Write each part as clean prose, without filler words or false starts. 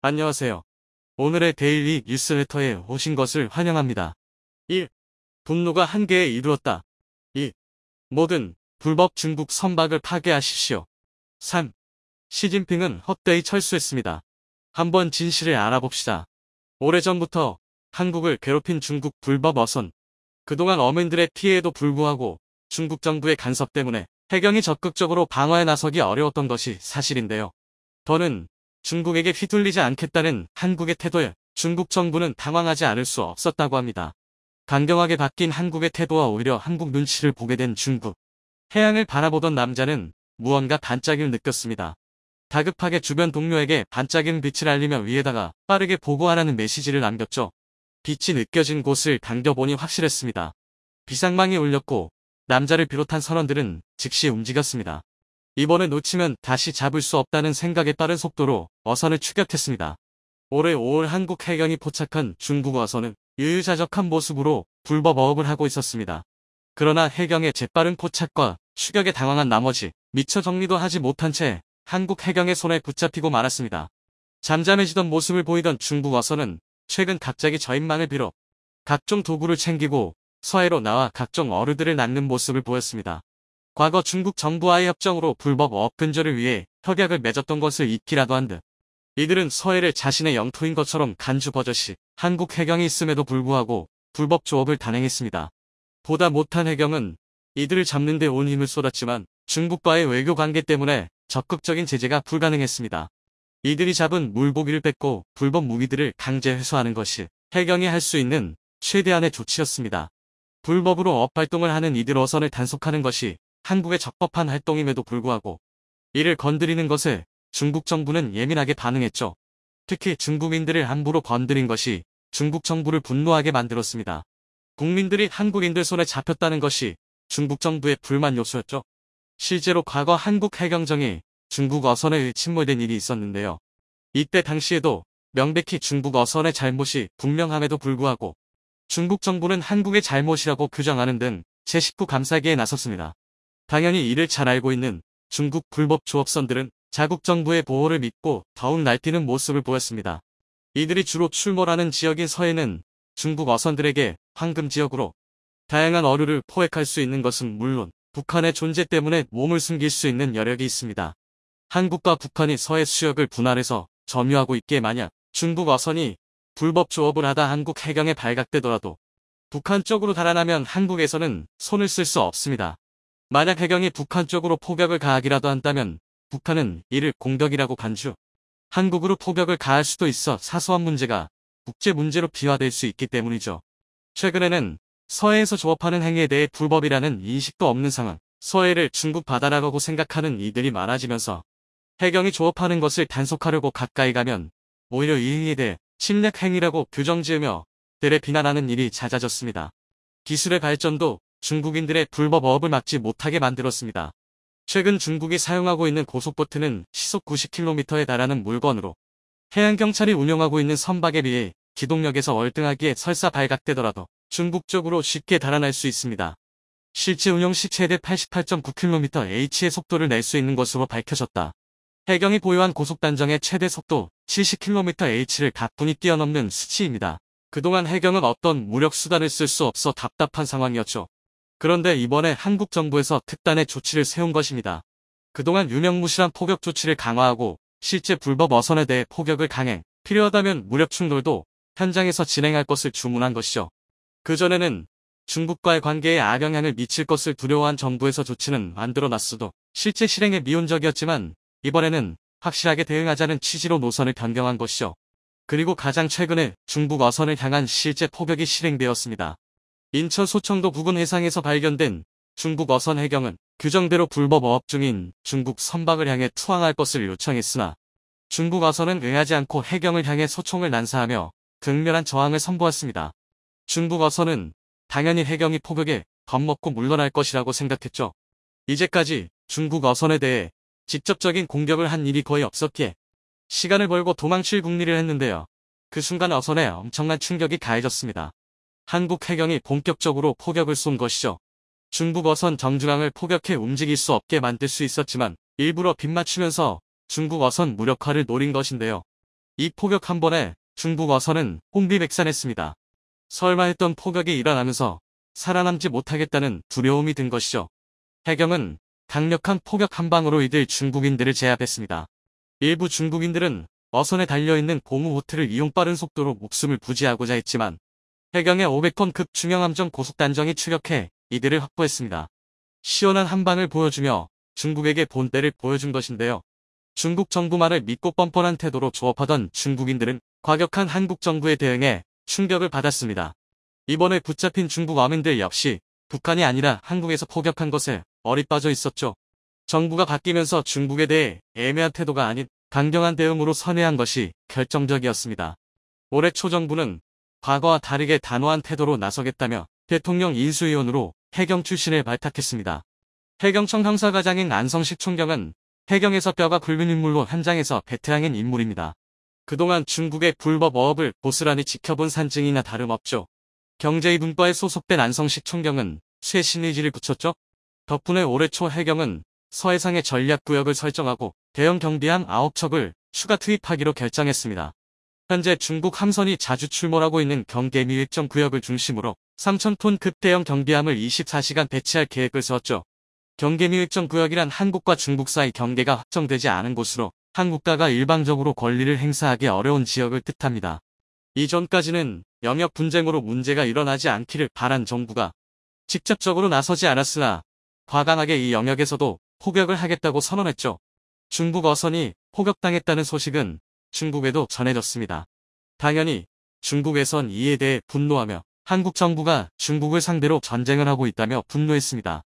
안녕하세요. 오늘의 데일리 뉴스레터에 오신 것을 환영합니다. 1. 분노가 한계에 이르렀다. 2. 모든 불법 중국 선박을 파괴하십시오. 3. 시진핑은 헛되이 철수했습니다. 한번 진실을 알아봅시다. 오래전부터 한국을 괴롭힌 중국 불법 어선. 그동안 어민들의 피해에도 불구하고 중국 정부의 간섭 때문에 해경이 적극적으로 방어에 나서기 어려웠던 것이 사실인데요. 더는 중국에게 휘둘리지 않겠다는 한국의 태도에 중국 정부는 당황하지 않을 수 없었다고 합니다. 강경하게 바뀐 한국의 태도와 오히려 한국 눈치를 보게 된 중국. 해양을 바라보던 남자는 무언가 반짝임을 느꼈습니다. 다급하게 주변 동료에게 반짝이는 빛을 알리며 위에다가 빠르게 보고하라는 메시지를 남겼죠. 빛이 느껴진 곳을 당겨보니 확실했습니다. 비상망이 울렸고 남자를 비롯한 선원들은 즉시 움직였습니다. 이번에 놓치면 다시 잡을 수 없다는 생각에 빠른 속도로 어선을 추격했습니다. 올해 5월 한국 해경이 포착한 중국 어선은 유유자적한 모습으로 불법 어업을 하고 있었습니다. 그러나 해경의 재빠른 포착과 추격에 당황한 나머지 미처 정리도 하지 못한 채 한국 해경의 손에 붙잡히고 말았습니다. 잠잠해지던 모습을 보이던 중국 어선은 최근 갑자기 저인망을 빌어 각종 도구를 챙기고 서해로 나와 각종 어류들을 낚는 모습을 보였습니다. 과거 중국 정부와의 협정으로 불법 어업 근절을 위해 협약을 맺었던 것을 잊기라도 한 듯. 이들은 서해를 자신의 영토인 것처럼 간주버젓이 한국 해경이 있음에도 불구하고 불법 조업을 단행했습니다. 보다 못한 해경은 이들을 잡는 데 온 힘을 쏟았지만 중국과의 외교 관계 때문에 적극적인 제재가 불가능했습니다. 이들이 잡은 물고기를 뺏고 불법 무기들을 강제 회수하는 것이 해경이 할 수 있는 최대한의 조치였습니다. 불법으로 어업 활동을 하는 이들 어선을 단속하는 것이 한국의 적법한 활동임에도 불구하고 이를 건드리는 것에 중국 정부는 예민하게 반응했죠. 특히 중국인들을 함부로 건드린 것이 중국 정부를 분노하게 만들었습니다. 국민들이 한국인들 손에 잡혔다는 것이 중국 정부의 불만 요소였죠. 실제로 과거 한국 해경정이 중국 어선에 의해 침몰된 일이 있었는데요. 이때 당시에도 명백히 중국 어선의 잘못이 분명함에도 불구하고 중국 정부는 한국의 잘못이라고 규정하는 등 제19 감싸기에 나섰습니다. 당연히 이를 잘 알고 있는 중국 불법 조업선들은 자국 정부의 보호를 믿고 더욱 날뛰는 모습을 보였습니다. 이들이 주로 출몰하는 지역인 서해는 중국 어선들에게 황금 지역으로 다양한 어류를 포획할 수 있는 것은 물론 북한의 존재 때문에 몸을 숨길 수 있는 여력이 있습니다. 한국과 북한이 서해 수역을 분할해서 점유하고 있기에 만약 중국 어선이 불법 조업을 하다 한국 해경에 발각되더라도 북한 쪽으로 달아나면 한국에서는 손을 쓸 수 없습니다. 만약 해경이 북한 쪽으로 포격을 가하기라도 한다면 북한은 이를 공격이라고 간주. 한국으로 포격을 가할 수도 있어 사소한 문제가 국제 문제로 비화될 수 있기 때문이죠. 최근에는 서해에서 조업하는 행위에 대해 불법이라는 인식도 없는 상황. 서해를 중국 바다라고 생각하는 이들이 많아지면서 해경이 조업하는 것을 단속하려고 가까이 가면 오히려 이 행위에 대해 침략 행위라고 규정지으며 들에 비난하는 일이 잦아졌습니다. 기술의 발전도 중국인들의 불법 어업을 막지 못하게 만들었습니다. 최근 중국이 사용하고 있는 고속보트는 시속 90km에 달하는 물건으로 해양경찰이 운영하고 있는 선박에 비해 기동력에서 월등하게 설사 발각되더라도 중국 쪽으로 쉽게 달아날 수 있습니다. 실제 운영 시 최대 88.9kmh의 속도를 낼 수 있는 것으로 밝혀졌다. 해경이 보유한 고속단정의 최대 속도 70kmh를 가뿐히 뛰어넘는 수치입니다. 그동안 해경은 어떤 무력 수단을 쓸 수 없어 답답한 상황이었죠. 그런데 이번에 한국 정부에서 특단의 조치를 세운 것입니다. 그동안 유명무실한 포격 조치를 강화하고 실제 불법 어선에 대해 포격을 강행, 필요하다면 무력 충돌도 현장에서 진행할 것을 주문한 것이죠. 그전에는 중국과의 관계에 악영향을 미칠 것을 두려워한 정부에서 조치는 만들어놨어도 실제 실행에 미온적이었지만 이번에는 확실하게 대응하자는 취지로 노선을 변경한 것이죠. 그리고 가장 최근에 중국 어선을 향한 실제 포격이 실행되었습니다. 인천 소청도 부근 해상에서 발견된 중국 어선 해경은 규정대로 불법 어업 중인 중국 선박을 향해 투항할 것을 요청했으나 중국 어선은 응하지 않고 해경을 향해 소총을 난사하며 극렬한 저항을 선보였습니다. 중국 어선은 당연히 해경이 포격에 겁먹고 물러날 것이라고 생각했죠. 이제까지 중국 어선에 대해 직접적인 공격을 한 일이 거의 없었기에 시간을 벌고 도망칠 궁리를 했는데요. 그 순간 어선에 엄청난 충격이 가해졌습니다. 한국 해경이 본격적으로 포격을 쏜 것이죠. 중국 어선 정중앙을 포격해 움직일 수 없게 만들 수 있었지만 일부러 빗맞추면서 중국 어선 무력화를 노린 것인데요. 이 포격 한 번에 중국 어선은 혼비백산했습니다. 설마 했던 포격이 일어나면서 살아남지 못하겠다는 두려움이 든 것이죠. 해경은 강력한 포격 한 방으로 이들 중국인들을 제압했습니다. 일부 중국인들은 어선에 달려있는 고무보트를 이용 빠른 속도로 목숨을 부지하고자 했지만 해경의 500톤급 중형함정 고속단정이 추격해 이들을 확보했습니다. 시원한 한 방을 보여주며 중국에게 본때를 보여준 것인데요. 중국 정부 말을 믿고 뻔뻔한 태도로 조업하던 중국인들은 과격한 한국 정부에 대응해 충격을 받았습니다. 이번에 붙잡힌 중국 어민들 역시 북한이 아니라 한국에서 포격한 것에 얼이 빠져 있었죠. 정부가 바뀌면서 중국에 대해 애매한 태도가 아닌 강경한 대응으로 선회한 것이 결정적이었습니다. 올해 초 정부는 과거와 다르게 단호한 태도로 나서겠다며 대통령 인수위원으로 해경 출신을 발탁했습니다. 해경청 형사과장인 안성식 총경은 해경에서 뼈가 굵은 인물로 현장에서 베테랑인 인물입니다. 그동안 중국의 불법 어업을 고스란히 지켜본 산증이나 다름없죠. 경제이분과에 소속된 안성식 총경은 쇄신 의지를 붙였죠. 덕분에 올해 초 해경은 서해상의 전략구역을 설정하고 대형 경비함 9척을 추가 투입하기로 결정했습니다. 현재 중국 함선이 자주 출몰하고 있는 경계미획정 구역을 중심으로 3,000톤급 대형 경비함을 24시간 배치할 계획을 세웠죠. 경계미획정 구역이란 한국과 중국 사이 경계가 확정되지 않은 곳으로 한 국가가 일방적으로 권리를 행사하기 어려운 지역을 뜻합니다. 이전까지는 영역 분쟁으로 문제가 일어나지 않기를 바란 정부가 직접적으로 나서지 않았으나 과감하게 이 영역에서도 포격을 하겠다고 선언했죠. 중국 어선이 포격당했다는 소식은 중국에도 전해졌습니다. 당연히 중국에선 이에 대해 분노하며 한국 정부가 중국을 상대로 전쟁을 하고 있다며 분노했습니다.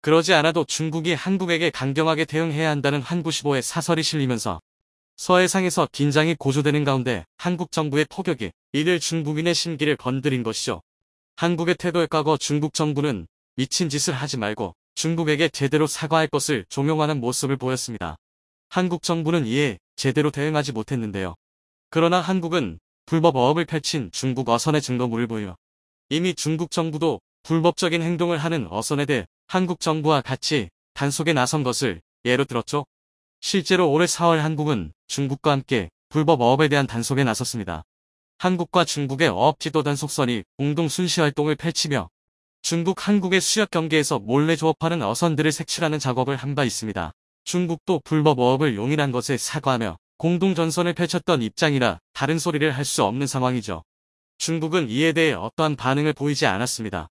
그러지 않아도 중국이 한국에게 강경하게 대응해야 한다는 한구15의 사설이 실리면서 서해상에서 긴장이 고조되는 가운데 한국 정부의 포격이 이들 중국인의 심기를 건드린 것이죠. 한국의 태도에 까거 중국 정부는 미친 짓을 하지 말고 중국에게 제대로 사과할 것을 종용하는 모습을 보였습니다. 한국 정부는 이에 제대로 대응하지 못했는데요. 그러나 한국은 불법 어업을 펼친 중국 어선의 증거물을 보여 이미 중국 정부도 불법적인 행동을 하는 어선에 대해 한국 정부와 같이 단속에 나선 것을 예로 들었죠. 실제로 올해 4월 한국은 중국과 함께 불법 어업에 대한 단속에 나섰습니다. 한국과 중국의 어업 지도 단속선이 공동 순시 활동을 펼치며 중국 한국의 수역 경계에서 몰래 조업하는 어선들을 색출하는 작업을 한 바 있습니다. 중국도 불법 어업을 용인한 것에 사과하며 공동 전선을 펼쳤던 입장이라 다른 소리를 할 수 없는 상황이죠. 중국은 이에 대해 어떠한 반응을 보이지 않았습니다.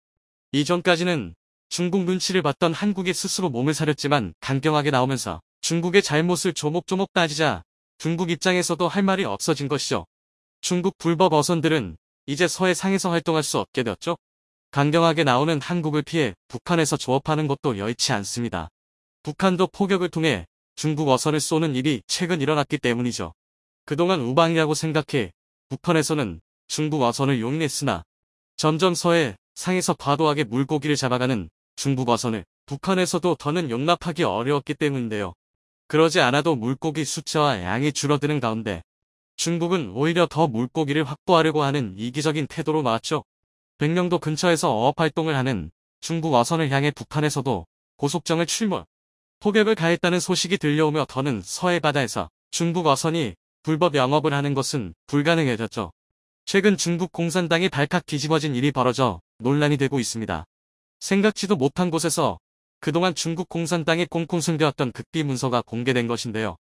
이전까지는 중국 눈치를 봤던 한국이 스스로 몸을 사렸지만 강경하게 나오면서 중국의 잘못을 조목조목 따지자 중국 입장에서도 할 말이 없어진 것이죠. 중국 불법 어선들은 이제 서해상에서 활동할 수 없게 되었죠. 강경하게 나오는 한국을 피해 북한에서 조업하는 것도 여의치 않습니다. 북한도 포격을 통해 중국 어선을 쏘는 일이 최근 일어났기 때문이죠. 그동안 우방이라고 생각해 북한에서는 중국 어선을 용인했으나 점점 서해상에서 과도하게 물고기를 잡아가는 중국 어선을 북한에서도 더는 용납하기 어려웠기 때문인데요. 그러지 않아도 물고기 숫자와 양이 줄어드는 가운데 중국은 오히려 더 물고기를 확보하려고 하는 이기적인 태도로 나왔죠. 백령도 근처에서 어업활동을 하는 중국 어선을 향해 북한에서도 고속정을 출몰, 포격을 가했다는 소식이 들려오며 더는 서해 바다에서 중국 어선이 불법 영업을 하는 것은 불가능해졌죠. 최근 중국 공산당이 발칵 뒤집어진 일이 벌어져 논란이 되고 있습니다. 생각지도 못한 곳에서 그동안 중국 공산당이 꽁꽁 숨겨왔던 극비 문서가 공개된 것인데요.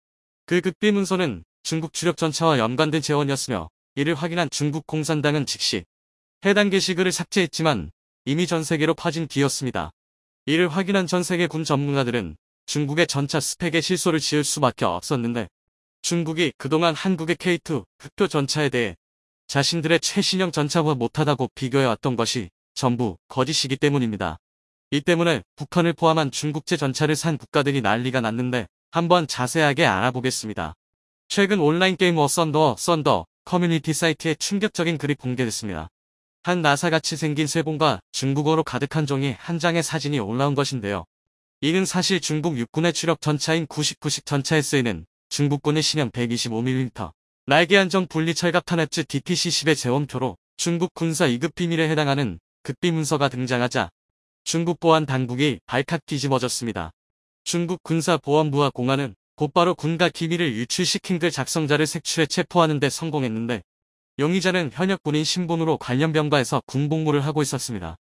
그 극비 문서는 중국 주력 전차와 연관된 재원이었으며 이를 확인한 중국 공산당은 즉시 해당 게시글을 삭제했지만 이미 전 세계로 퍼진 뒤였습니다. 이를 확인한 전 세계 군 전문가들은 중국의 전차 스펙에 실소를 지을 수밖에 없었는데 중국이 그동안 한국의 K2 흑표 전차에 대해 자신들의 최신형 전차와 못하다고 비교해왔던 것이 전부 거짓이기 때문입니다. 이 때문에 북한을 포함한 중국제 전차를 산 국가들이 난리가 났는데 한번 자세하게 알아보겠습니다. 최근 온라인 게임 썬더 커뮤니티 사이트에 충격적인 글이 공개됐습니다. 한 나사같이 생긴 쇠봉과 중국어로 가득한 종이 한 장의 사진이 올라온 것인데요. 이는 사실 중국 육군의 주력 전차인 99식 전차에 쓰이는 중국군의 신형 125mm 날개 안정 분리 철갑 탄압즈 DPC-10의 재원표로 중국 군사 2급 비밀에 해당하는 극비 문서가 등장하자 중국 보안 당국이 발칵 뒤집어졌습니다. 중국 군사보안부와 공안은 곧바로 군가 기밀을 유출시킨 글 작성자를 색출해 체포하는 데 성공했는데 용의자는 현역 군인 신분으로 관련 병과에서 군복무를 하고 있었습니다.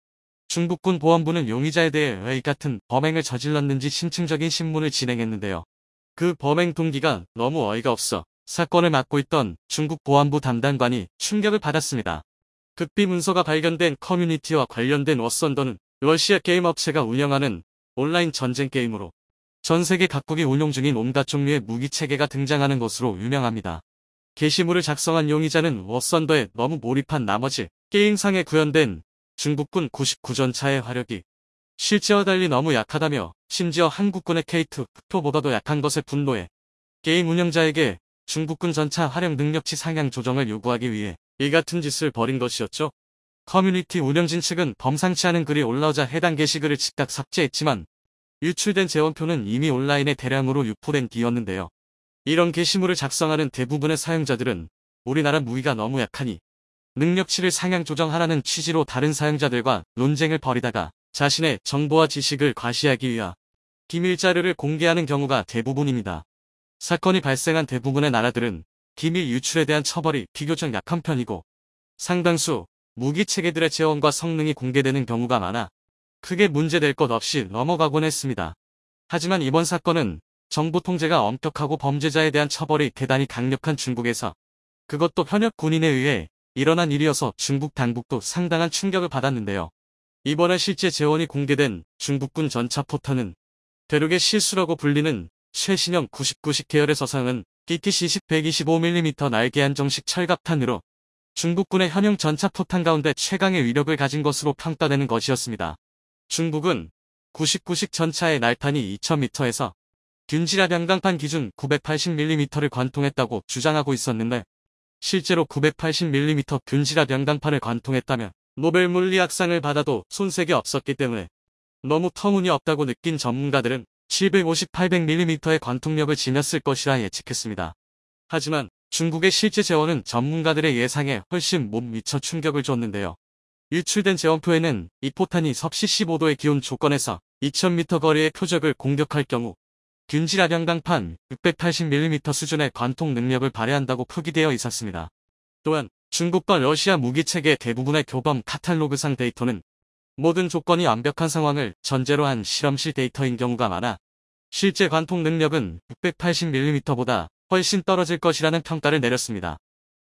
중국군 보안부는 용의자에 대해 왜 이 같은 범행을 저질렀는지 심층적인 신문을 진행했는데요. 그 범행 동기가 너무 어이가 없어 사건을 맡고 있던 중국 보안부 담당관이 충격을 받았습니다. 극비 문서가 발견된 커뮤니티와 관련된 워썬더는 러시아 게임 업체가 운영하는 온라인 전쟁 게임으로 전 세계 각국이 운용 중인 온갖 종류의 무기 체계가 등장하는 것으로 유명합니다. 게시물을 작성한 용의자는 워썬더에 너무 몰입한 나머지 게임상에 구현된 중국군 99전차의 화력이 실제와 달리 너무 약하다며 심지어 한국군의 K2 흑표보다도 약한 것에 분노해 게임 운영자에게 중국군 전차 화력 능력치 상향 조정을 요구하기 위해 이 같은 짓을 벌인 것이었죠. 커뮤니티 운영진 측은 범상치 않은 글이 올라오자 해당 게시글을 즉각 삭제했지만 유출된 재원표는 이미 온라인에 대량으로 유포된 뒤였는데요. 이런 게시물을 작성하는 대부분의 사용자들은 우리나라 무기가 너무 약하니 능력치를 상향 조정하라는 취지로 다른 사용자들과 논쟁을 벌이다가 자신의 정보와 지식을 과시하기 위하 기밀 자료를 공개하는 경우가 대부분입니다. 사건이 발생한 대부분의 나라들은 기밀 유출에 대한 처벌이 비교적 약한 편이고 상당수 무기 체계들의 재원과 성능이 공개되는 경우가 많아 크게 문제될 것 없이 넘어가곤 했습니다. 하지만 이번 사건은 정보 통제가 엄격하고 범죄자에 대한 처벌이 대단히 강력한 중국에서 그것도 현역 군인에 의해 일어난 일이어서 중국 당국도 상당한 충격을 받았는데요. 이번에 실제 재원이 공개된 중국군 전차 포탄은 대륙의 실수라고 불리는 최신형 99식 계열의 서상은 DTC식 125mm 날개 안정식 철갑탄으로 중국군의 현형 전차 포탄 가운데 최강의 위력을 가진 것으로 평가되는 것이었습니다. 중국은 99식 전차의 날탄이 2000m에서 균지라 병강판 기준 980mm를 관통했다고 주장하고 있었는데 실제로 980mm 균지라 병강판을 관통했다면 노벨 물리학상을 받아도 손색이 없었기 때문에 너무 터무니없다고 느낀 전문가들은 750, 800mm의 관통력을 지녔을 것이라 예측했습니다. 하지만 중국의 실제 재원은 전문가들의 예상에 훨씬 못 미쳐 충격을 줬는데요. 유출된 재원표에는 이 포탄이 섭씨 15도의 기온 조건에서 2000m 거리의 표적을 공격할 경우 균지라 병강판 680mm 수준의 관통 능력을 발휘한다고 표기되어 있었습니다. 또한 중국과 러시아 무기체계 대부분의 교범 카탈로그상 데이터는 모든 조건이 완벽한 상황을 전제로 한 실험실 데이터인 경우가 많아 실제 관통 능력은 680mm보다 훨씬 떨어질 것이라는 평가를 내렸습니다.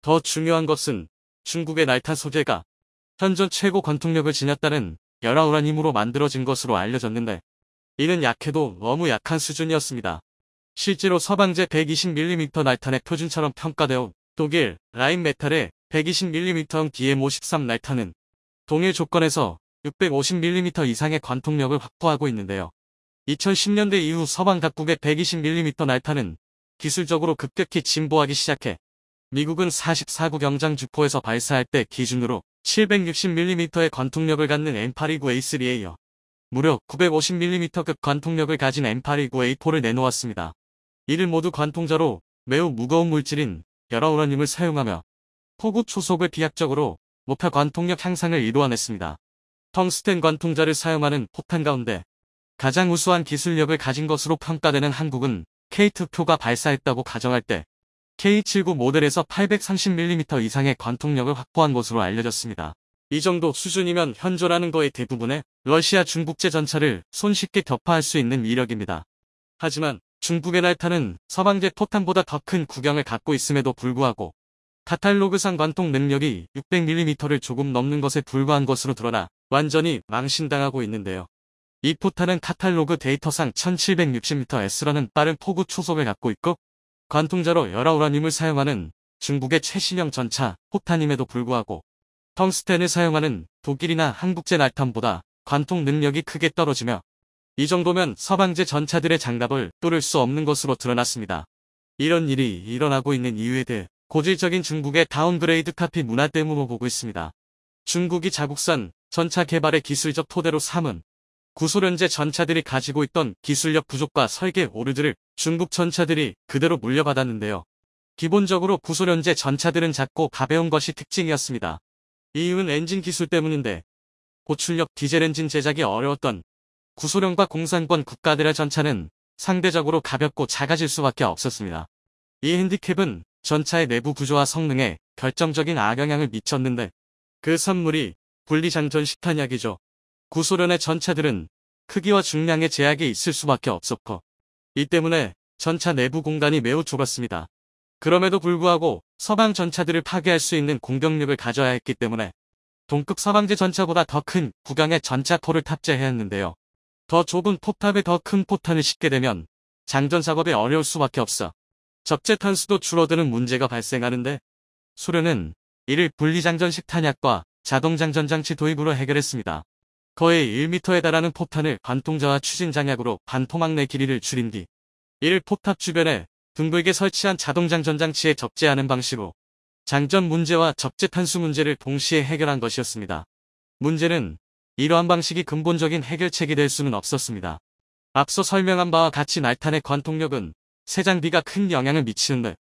더 중요한 것은 중국의 날탄 소재가 현존 최고 관통력을 지녔다는 열화우라늄으로 만들어진 것으로 알려졌는데 이는 약해도 너무 약한 수준이었습니다. 실제로 서방제 120mm 날탄의 표준처럼 평가되어 독일 라인메탈의 120mm DM513 날탄은 동일 조건에서 650mm 이상의 관통력을 확보하고 있는데요. 2010년대 이후 서방 각국의 120mm 날탄은 기술적으로 급격히 진보하기 시작해 미국은 44구 경장 주포에서 발사할 때 기준으로 760mm의 관통력을 갖는 M829A3에 이어 무려 950mm급 관통력을 가진 M829A4를 내놓았습니다. 이를 모두 관통자로 매우 무거운 물질인 열화우라늄을 사용하며 포구 초속을 비약적으로 목표 관통력 향상을 이루어냈습니다. 텅스텐 관통자를 사용하는 포탄 가운데 가장 우수한 기술력을 가진 것으로 평가되는 한국은 K2표가 발사했다고 가정할 때 K79 모델에서 830mm 이상의 관통력을 확보한 것으로 알려졌습니다. 이 정도 수준이면 현존하는 거의 대부분의 러시아 중국제 전차를 손쉽게 격파할 수 있는 위력입니다. 하지만 중국의 날탄은 서방제 포탄보다 더 큰 구경을 갖고 있음에도 불구하고 카탈로그상 관통 능력이 600mm를 조금 넘는 것에 불과한 것으로 드러나 완전히 망신당하고 있는데요. 이 포탄은 카탈로그 데이터상 1760ms라는 빠른 포구 초속을 갖고 있고 관통자로 열화우라늄을 사용하는 중국의 최신형 전차 포탄임에도 불구하고 텅스텐을 사용하는 독일이나 한국제 날탄보다 관통 능력이 크게 떨어지며 이 정도면 서방제 전차들의 장갑을 뚫을 수 없는 것으로 드러났습니다. 이런 일이 일어나고 있는 이유에 대해 고질적인 중국의 다운그레이드 카피 문화 때문으로 보고 있습니다. 중국이 자국산 전차 개발의 기술적 토대로 삼은 구소련제 전차들이 가지고 있던 기술력 부족과 설계 오류들을 중국 전차들이 그대로 물려받았는데요. 기본적으로 구소련제 전차들은 작고 가벼운 것이 특징이었습니다. 이유는 엔진 기술 때문인데 고출력 디젤 엔진 제작이 어려웠던 구소련과 공산권 국가들의 전차는 상대적으로 가볍고 작아질 수밖에 없었습니다. 이 핸디캡은 전차의 내부 구조와 성능에 결정적인 악영향을 미쳤는데 그 선물이 분리장전식 탄약이죠. 구소련의 전차들은 크기와 중량의 제약이 있을 수밖에 없었고 이 때문에 전차 내부 공간이 매우 좁았습니다. 그럼에도 불구하고 서방 전차들을 파괴할 수 있는 공격력을 가져야 했기 때문에 동급 서방제 전차보다 더 큰 구경의 전차포를 탑재해야 했는데요. 더 좁은 포탑에 더 큰 포탄을 싣게 되면 장전 작업이 어려울 수밖에 없어 적재 탄수도 줄어드는 문제가 발생하는데 소련은 이를 분리장전식 탄약과 자동장전장치 도입으로 해결했습니다. 거의 1m에 달하는 포탄을 관통자와 추진장약으로 반토막 내 길이를 줄인 뒤 이를 포탑 주변에 둥글게 설치한 자동장전장치에 적재하는 방식으로 장전 문제와 적재 탄수 문제를 동시에 해결한 것이었습니다. 문제는 이러한 방식이 근본적인 해결책이 될 수는 없었습니다. 앞서 설명한 바와 같이 날탄의 관통력은 세장비가 큰 영향을 미치는데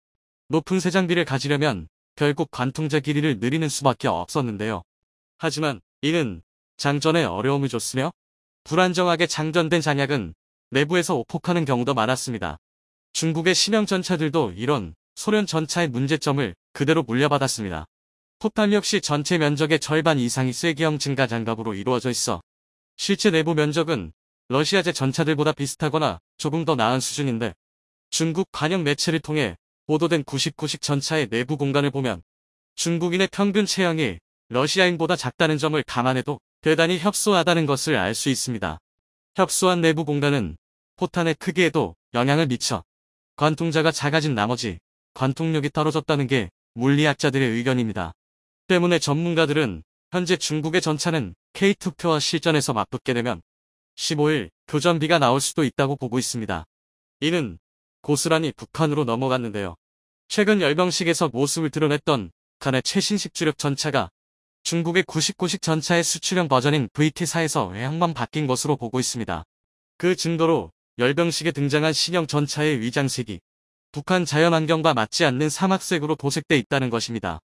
높은 세장비를 가지려면 결국 관통자 길이를 늘리는 수밖에 없었는데요. 하지만 이는 장전에 어려움을 줬으며 불안정하게 장전된 장약은 내부에서 오폭하는 경우도 많았습니다. 중국의 신형 전차들도 이런 소련 전차의 문제점을 그대로 물려받았습니다. 포탄 역시 전체 면적의 절반 이상이 쐐기형 증가 장갑으로 이루어져 있어 실제 내부 면적은 러시아제 전차들보다 비슷하거나 조금 더 나은 수준인데 중국 관영 매체를 통해 보도된 99식 전차의 내부 공간을 보면 중국인의 평균 체형이 러시아인보다 작다는 점을 감안해도 대단히 협소하다는 것을 알 수 있습니다. 협소한 내부 공간은 포탄의 크기에도 영향을 미쳐 관통자가 작아진 나머지 관통력이 떨어졌다는 게 물리학자들의 의견입니다. 때문에 전문가들은 현재 중국의 전차는 K2표와 실전에서 맞붙게 되면 15일 교전비가 나올 수도 있다고 보고 있습니다. 이는 고스란히 북한으로 넘어갔는데요. 최근 열병식에서 모습을 드러냈던 북한의 최신식 주력 전차가 중국의 99식 전차의 수출형 버전인 VT4에서 외형만 바뀐 것으로 보고 있습니다. 그 증거로 열병식에 등장한 신형 전차의 위장색이 북한 자연환경과 맞지 않는 사막색으로 도색돼 있다는 것입니다.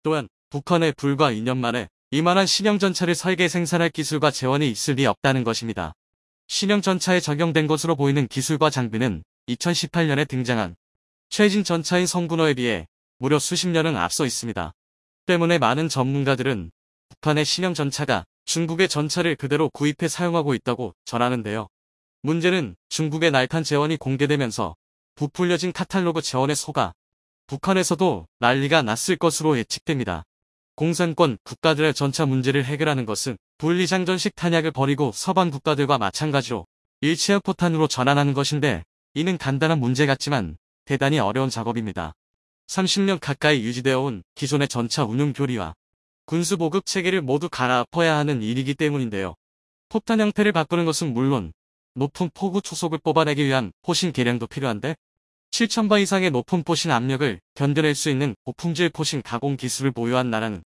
또한 북한에 불과 2년 만에 이만한 신형 전차를 설계 생산할 기술과 재원이 있을 리 없다는 것입니다. 신형 전차에 적용된 것으로 보이는 기술과 장비는 2018년에 등장한 최신 전차인 성군호에 비해 무려 수십 년은 앞서 있습니다. 때문에 많은 전문가들은 북한의 신형 전차가 중국의 전차를 그대로 구입해 사용하고 있다고 전하는데요. 문제는 중국의 날탄 재원이 공개되면서 부풀려진 카탈로그 재원에 속아 북한에서도 난리가 났을 것으로 예측됩니다. 공산권 국가들의 전차 문제를 해결하는 것은 분리장전식 탄약을 버리고 서방 국가들과 마찬가지로 일체형 포탄으로 전환하는 것인데 이는 간단한 문제 같지만 대단히 어려운 작업입니다. 30년 가까이 유지되어 온 기존의 전차 운용 교리와 군수 보급 체계를 모두 갈아엎어야 하는 일이기 때문인데요. 포탄 형태를 바꾸는 것은 물론 높은 포구 초속을 뽑아내기 위한 포신 개량도 필요한데 7,000바 이상의 높은 포신 압력을 견뎌낼 수 있는 고품질 포신 가공 기술을 보유한 나라는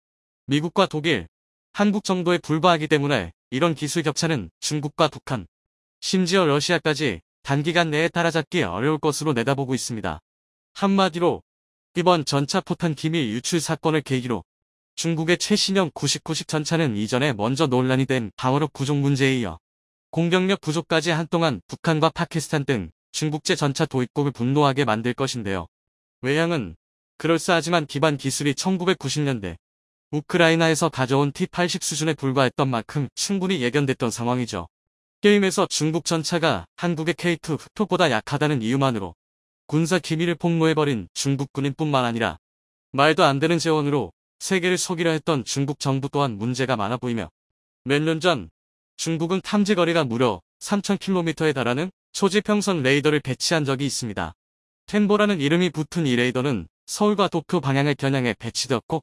미국과 독일, 한국 정도에 불과하기 때문에 이런 기술 격차는 중국과 북한, 심지어 러시아까지 단기간 내에 따라잡기 어려울 것으로 내다보고 있습니다. 한마디로 이번 전차 포탄 기밀 유출 사건을 계기로 중국의 최신형 99식 전차는 이전에 먼저 논란이 된 방어력 부족 문제에 이어 공격력 부족까지 한동안 북한과 파키스탄 등 중국제 전차 도입국을 분노하게 만들 것인데요. 외형은 그럴싸하지만 기반 기술이 1990년대 우크라이나에서 가져온 T-80 수준에 불과했던 만큼 충분히 예견됐던 상황이죠. 게임에서 중국 전차가 한국의 K2 흑표보다 약하다는 이유만으로 군사 기밀을 폭로해버린 중국 군인뿐만 아니라 말도 안 되는 재원으로 세계를 속이려 했던 중국 정부 또한 문제가 많아 보이며 몇 년 전 중국은 탐지 거리가 무려 3,000km에 달하는 초지평선 레이더를 배치한 적이 있습니다. 템보라는 이름이 붙은 이 레이더는 서울과 도쿄 방향을 겨냥해 배치되었고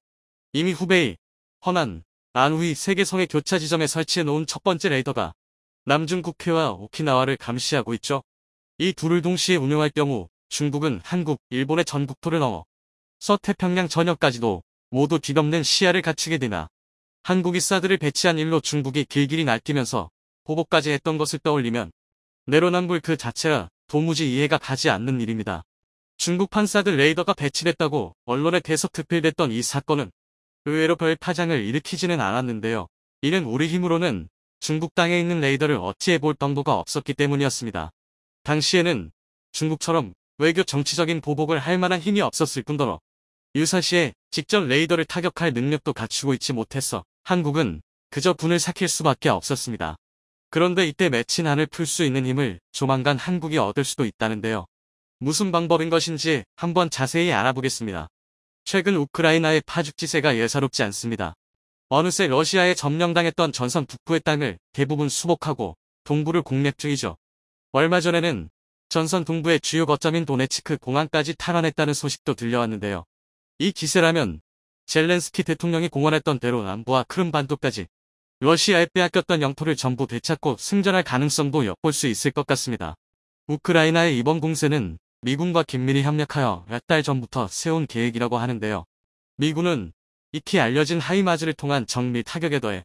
이미 후베이, 허난, 안후이 세 개 성의 교차 지점에 설치해 놓은 첫 번째 레이더가 남중국해와 오키나와를 감시하고 있죠. 이 둘을 동시에 운용할 경우 중국은 한국, 일본의 전국토를 넘어 서태평양 전역까지도 모두 뒤덮는 시야를 갖추게 되나 한국이 사드를 배치한 일로 중국이 길길이 날뛰면서 보복까지 했던 것을 떠올리면 내로남불 그 자체가 도무지 이해가 가지 않는 일입니다. 중국판 사드 레이더가 배치됐다고 언론에 대서특필됐던 이 사건은 의외로 별 파장을 일으키지는 않았는데요. 이는 우리 힘으로는 중국 땅에 있는 레이더를 어찌해볼 방도가 없었기 때문이었습니다. 당시에는 중국처럼 외교 정치적인 보복을 할 만한 힘이 없었을 뿐더러 유사시에 직접 레이더를 타격할 능력도 갖추고 있지 못해서 한국은 그저 분을 삭힐 수밖에 없었습니다. 그런데 이때 맺힌 한을 풀 수 있는 힘을 조만간 한국이 얻을 수도 있다는데요. 무슨 방법인 것인지 한번 자세히 알아보겠습니다. 최근 우크라이나의 파죽지세가 예사롭지 않습니다. 어느새 러시아에 점령당했던 전선 북부의 땅을 대부분 수복하고 동부를 공략 중이죠. 얼마 전에는 전선 동부의 주요 거점인 도네츠크 공항까지 탈환했다는 소식도 들려왔는데요. 이 기세라면 젤렌스키 대통령이 공언했던 대로 남부와 크림반도까지 러시아에 빼앗겼던 영토를 전부 되찾고 승전할 가능성도 엿볼 수 있을 것 같습니다. 우크라이나의 이번 공세는 미군과 긴밀히 협력하여 몇 달 전부터 세운 계획이라고 하는데요. 미군은 익히 알려진 하이마즈를 통한 정밀 타격에 더해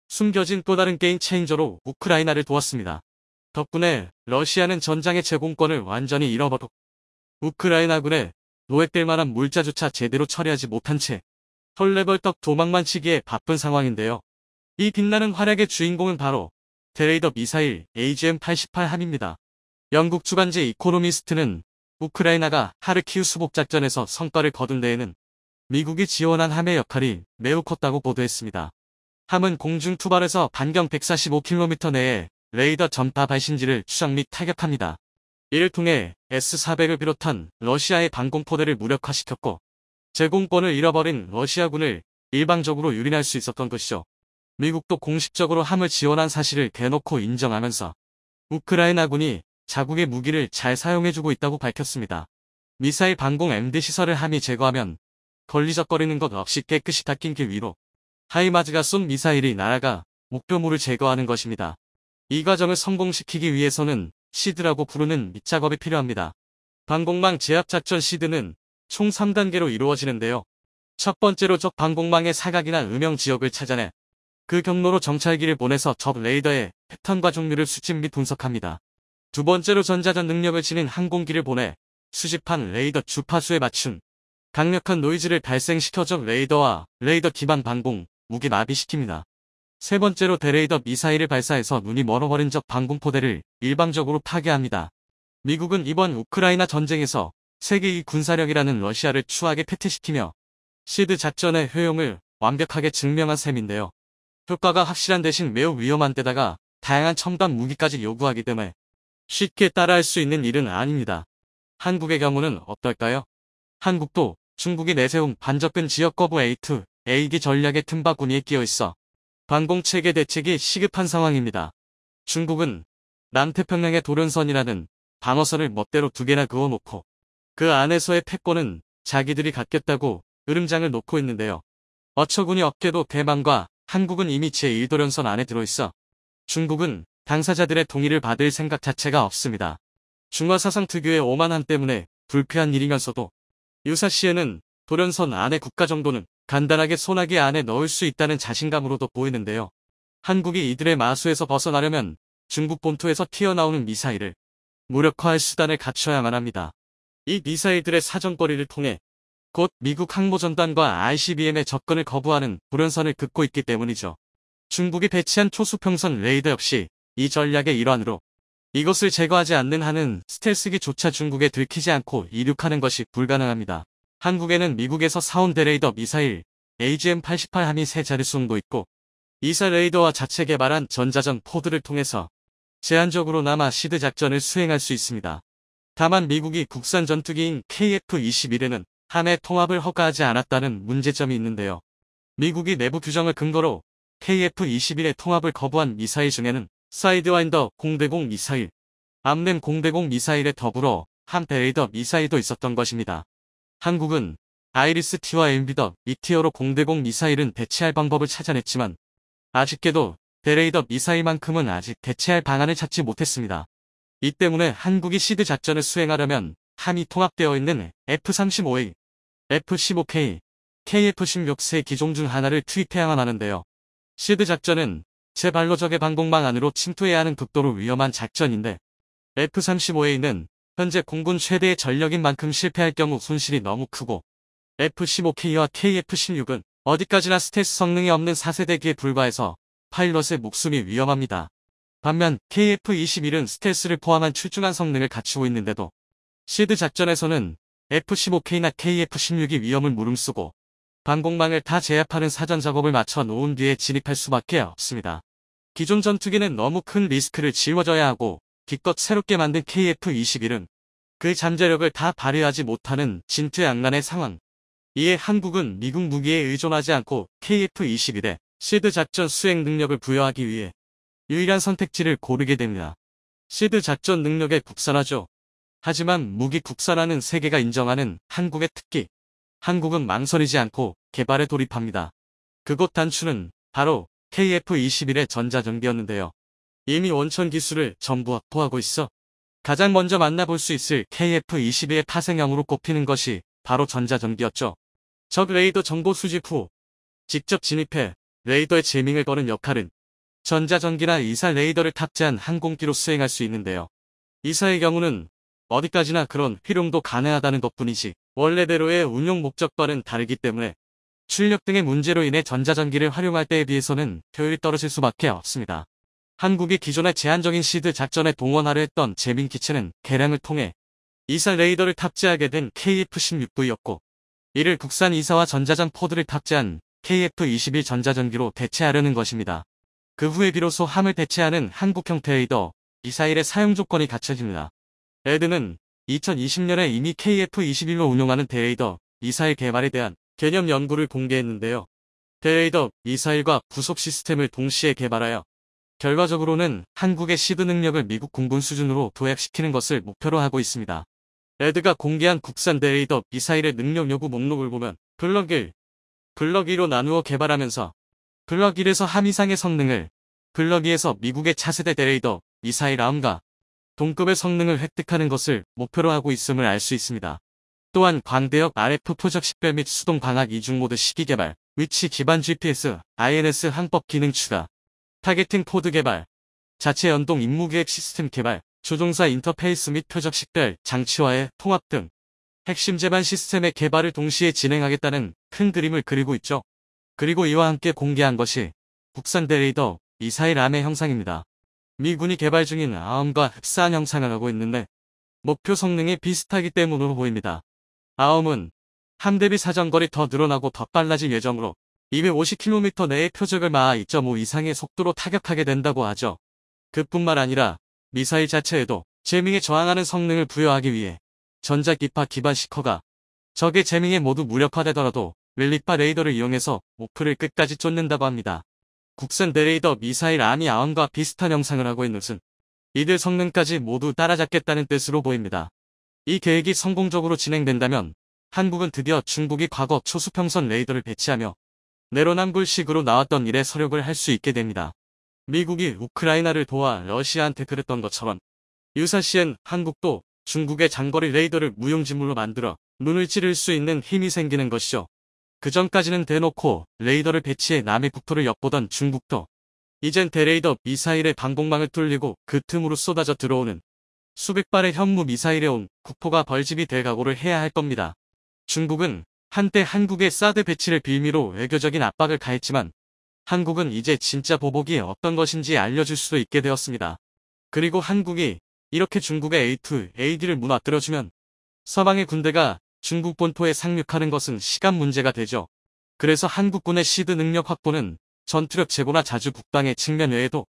숨겨진 또 다른 게임 체인저로 우크라이나를 도왔습니다. 덕분에 러시아는 전장의 제공권을 완전히 잃어버렸고 우크라이나군에 노획될 만한 물자조차 제대로 처리하지 못한 채 헐레벌떡 도망만 치기에 바쁜 상황인데요. 이 빛나는 활약의 주인공은 바로 대레이더 미사일 AGM-88함입니다. 영국 주간지 이코노미스트는 우크라이나가 하르키우 수복작전에서 성과를 거둔 데에는 미국이 지원한 함의 역할이 매우 컸다고 보도했습니다. 함은 공중 투발에서 반경 145km 내에 레이더 전파 발신지를 추적 및 타격합니다. 이를 통해 S-400을 비롯한 러시아의 방공포대를 무력화시켰고 제공권을 잃어버린 러시아군을 일방적으로 유린할 수 있었던 것이죠. 미국도 공식적으로 함을 지원한 사실을 대놓고 인정하면서 우크라이나군이 자국의 무기를 잘 사용해주고 있다고 밝혔습니다. 미사일 방공 MD 시설을 함이 제거하면 걸리적거리는 것 없이 깨끗이 닦인 길 위로 하이마즈가 쏜 미사일이 날아가 목표물을 제거하는 것입니다. 이 과정을 성공시키기 위해서는 시드라고 부르는 밑작업이 필요합니다. 방공망 제압작전 시드는 총 3단계로 이루어지는데요. 첫 번째로 적 방공망의 사각이나 음영 지역을 찾아내 그 경로로 정찰기를 보내서 적 레이더의 패턴과 종류를 수집 및 분석합니다. 두 번째로 전자전 능력을 지닌 항공기를 보내 수집한 레이더 주파수에 맞춘 강력한 노이즈를 발생시켜 적 레이더와 레이더 기반 방공 무기 마비시킵니다. 세 번째로 대레이더 미사일을 발사해서 눈이 멀어버린 적 방공포대를 일방적으로 파괴합니다. 미국은 이번 우크라이나 전쟁에서 세계 2 군사력이라는 러시아를 추하게 패퇴시키며 시드 작전의 효용을 완벽하게 증명한 셈인데요. 효과가 확실한 대신 매우 위험한 데다가 다양한 첨단 무기까지 요구하기 때문에 쉽게 따라할 수 있는 일은 아닙니다. 한국의 경우는 어떨까요? 한국도 중국이 내세운 반접근 지역 거부 A2, A기 전략의 틈바구니에 끼어있어 방공체계 대책이 시급한 상황입니다. 중국은 남태평양의 도련선이라는 방어선을 멋대로 2개나 그어놓고 그 안에서의 패권은 자기들이 갖겠다고 으름장을 놓고 있는데요. 어처구니 없게도 대만과 한국은 이미 제1도련선 안에 들어있어 중국은 당사자들의 동의를 받을 생각 자체가 없습니다. 중화사상 특유의 오만함 때문에 불쾌한 일이면서도 유사시에는 도련선 안의 국가 정도는 간단하게 소나기 안에 넣을 수 있다는 자신감으로도 보이는데요. 한국이 이들의 마수에서 벗어나려면 중국 본토에서 튀어나오는 미사일을 무력화할 수단을 갖춰야만 합니다. 이 미사일들의 사정거리를 통해 곧 미국 항모전단과 ICBM의 접근을 거부하는 도련선을 긋고 있기 때문이죠. 중국이 배치한 초수평선 레이더 역시 이 전략의 일환으로 이것을 제거하지 않는 한은 스텔스기조차 중국에 들키지 않고 이륙하는 것이 불가능합니다. 한국에는 미국에서 사온 대레이더 미사일 AGM-88함이 3자릿수도 있고 이사 레이더와 자체 개발한 전자전 포드를 통해서 제한적으로나마 시드 작전을 수행할 수 있습니다. 다만 미국이 국산 전투기인 KF-21에는 함의 통합을 허가하지 않았다는 문제점이 있는데요. 미국이 내부 규정을 근거로 KF-21의 통합을 거부한 미사일 중에는 사이드와인더 공대공 미사일, 암램 공대공 미사일에 더불어 함 대레이더 미사일도 있었던 것입니다. 한국은 아이리스-T와 엠비더, 이티어로 공대공 미사일은 대체할 방법을 찾아냈지만 아쉽게도 대레이더 미사일만큼은 아직 대체할 방안을 찾지 못했습니다. 이 때문에 한국이 시드 작전을 수행하려면 함이 통합되어 있는 F-35A, F-15K, KF-16 세 기종 중 하나를 투입해야만 하는데요. 시드 작전은 제 발로 적의 방공망 안으로 침투해야 하는 극도로 위험한 작전인데 F-35A는 현재 공군 최대의 전력인 만큼 실패할 경우 손실이 너무 크고 F-15K와 KF-16은 어디까지나 스텔스 성능이 없는 4세대기에 불과해서 파일럿의 목숨이 위험합니다. 반면 KF-21은 스텔스를 포함한 출중한 성능을 갖추고 있는데도 시드 작전에서는 F-15K나 KF-16이 위험을 무릅쓰고 방공망을 다 제압하는 사전 작업을 마쳐 놓은 뒤에 진입할 수밖에 없습니다. 기존 전투기는 너무 큰 리스크를 짊어져야 하고 기껏 새롭게 만든 KF-21은 그 잠재력을 다 발휘하지 못하는 진퇴양난의 상황. 이에 한국은 미국 무기에 의존하지 않고 KF-21에 시드 작전 수행 능력을 부여하기 위해 유일한 선택지를 고르게 됩니다. 시드 작전 능력의 국산화죠. 하지만 무기 국산화는 세계가 인정하는 한국의 특기. 한국은 망설이지 않고 개발에 돌입합니다. 그곳 단추는 바로 KF-21의 전자전기였는데요. 이미 원천 기술을 전부 확보하고 있어 가장 먼저 만나볼 수 있을 KF-22의 파생형으로 꼽히는 것이 바로 전자전기였죠. 적 레이더 정보 수집 후 직접 진입해 레이더의 제밍을 거는 역할은 전자전기나 이사 레이더를 탑재한 항공기로 수행할 수 있는데요. 이사의 경우는 어디까지나 그런 활용도 가능하다는 것뿐이지 원래대로의 운용 목적과는 다르기 때문에 출력 등의 문제로 인해 전자전기를 활용할 때에 비해서는 효율이 떨어질 수밖에 없습니다. 한국이 기존의 제한적인 시드 작전에 동원하려 했던 제밍 기체는 개량을 통해 이사 레이더를 탑재하게 된 KF-16V였고 이를 국산 이사와 전자전 포드를 탑재한 KF-21 전자전기로 대체하려는 것입니다. 그 후에 비로소 함을 대체하는 한국 형태 레이더 미사일의 사용 조건이 갖춰집니다. 레드는 2020년에 이미 KF-21로 운용하는 대레이더 미사일 개발에 대한 개념 연구를 공개했는데요. 대레이더 미사일과 부속 시스템을 동시에 개발하여 결과적으로는 한국의 시드 능력을 미국 공군 수준으로 도약시키는 것을 목표로 하고 있습니다. 레드가 공개한 국산 대레이더 미사일의 능력 요구 목록을 보면 블럭 1, 블럭 2로 나누어 개발하면서 블럭 1에서 함 이상의 성능을, 블럭 2에서 미국의 차세대 대레이더 미사일 아움과 동급의 성능을 획득하는 것을 목표로 하고 있음을 알 수 있습니다. 또한 광대역 RF 표적 식별 및 수동 광학 이중 모드 시기 개발, 위치 기반 GPS, INS 항법 기능 추가, 타겟팅 코드 개발, 자체 연동 임무계획 시스템 개발, 조종사 인터페이스 및 표적 식별, 장치와의 통합 등 핵심 제반 시스템의 개발을 동시에 진행하겠다는 큰 그림을 그리고 있죠. 그리고 이와 함께 공개한 것이 국산 대레이더 미사일 암의 형상입니다. 미군이 개발 중인 아움과 흡사한 형상을 하고 있는데 목표 성능이 비슷하기 때문으로 보입니다. 아움은 함 대비 사정거리 더 늘어나고 더 빨라질 예정으로 250km 내의 표적을 마하 2.5 이상의 속도로 타격하게 된다고 하죠. 그뿐만 아니라 미사일 자체에도 제밍에 저항하는 성능을 부여하기 위해 전자기파 기반 시커가 적의 제밍에 모두 무력화되더라도 랠리파 레이더를 이용해서 목표를 끝까지 쫓는다고 합니다. 국산 대레이더 미사일 아미 아움과 비슷한 형상을 하고 있는 것은 이들 성능까지 모두 따라잡겠다는 뜻으로 보입니다. 이 계획이 성공적으로 진행된다면 한국은 드디어 중국이 과거 초수평선 레이더를 배치하며 내로남불식으로 나왔던 일에 서력을 할 수 있게 됩니다. 미국이 우크라이나를 도와 러시아한테 그랬던 것처럼 유사시엔 한국도 중국의 장거리 레이더를 무용지물로 만들어 눈을 찌를 수 있는 힘이 생기는 것이죠. 그전까지는 대놓고 레이더를 배치해 남의 국토를 엿보던 중국도 이젠 대레이더 미사일의 방공망을 뚫리고 그 틈으로 쏟아져 들어오는 수백 발의 현무 미사일에 온 국포가 벌집이 될 각오를 해야 할 겁니다. 중국은 한때 한국의 사드 배치를 빌미로 외교적인 압박을 가했지만 한국은 이제 진짜 보복이 어떤 것인지 알려줄 수도 있게 되었습니다. 그리고 한국이 이렇게 중국의 A2, AD를 무너뜨려주면 서방의 군대가 중국 본토에 상륙하는 것은 시간 문제가 되죠. 그래서 한국군의 시드 능력 확보는 전투력 제고나 자주 국방의 측면 외에도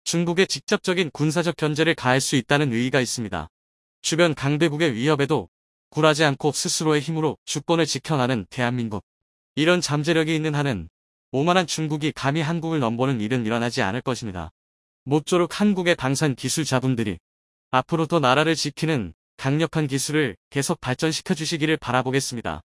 중국의 직접적인 군사적 견제를 가할 수 있다는 의의가 있습니다. 주변 강대국의 위협에도 굴하지 않고 스스로의 힘으로 주권을 지켜나는 대한민국. 이런 잠재력이 있는 한은 오만한 중국이 감히 한국을 넘보는 일은 일어나지 않을 것입니다. 모쪼록 한국의 방산 기술 자분들이 앞으로 더 나라를 지키는 강력한 기술을 계속 발전시켜 주시기를 바라보겠습니다.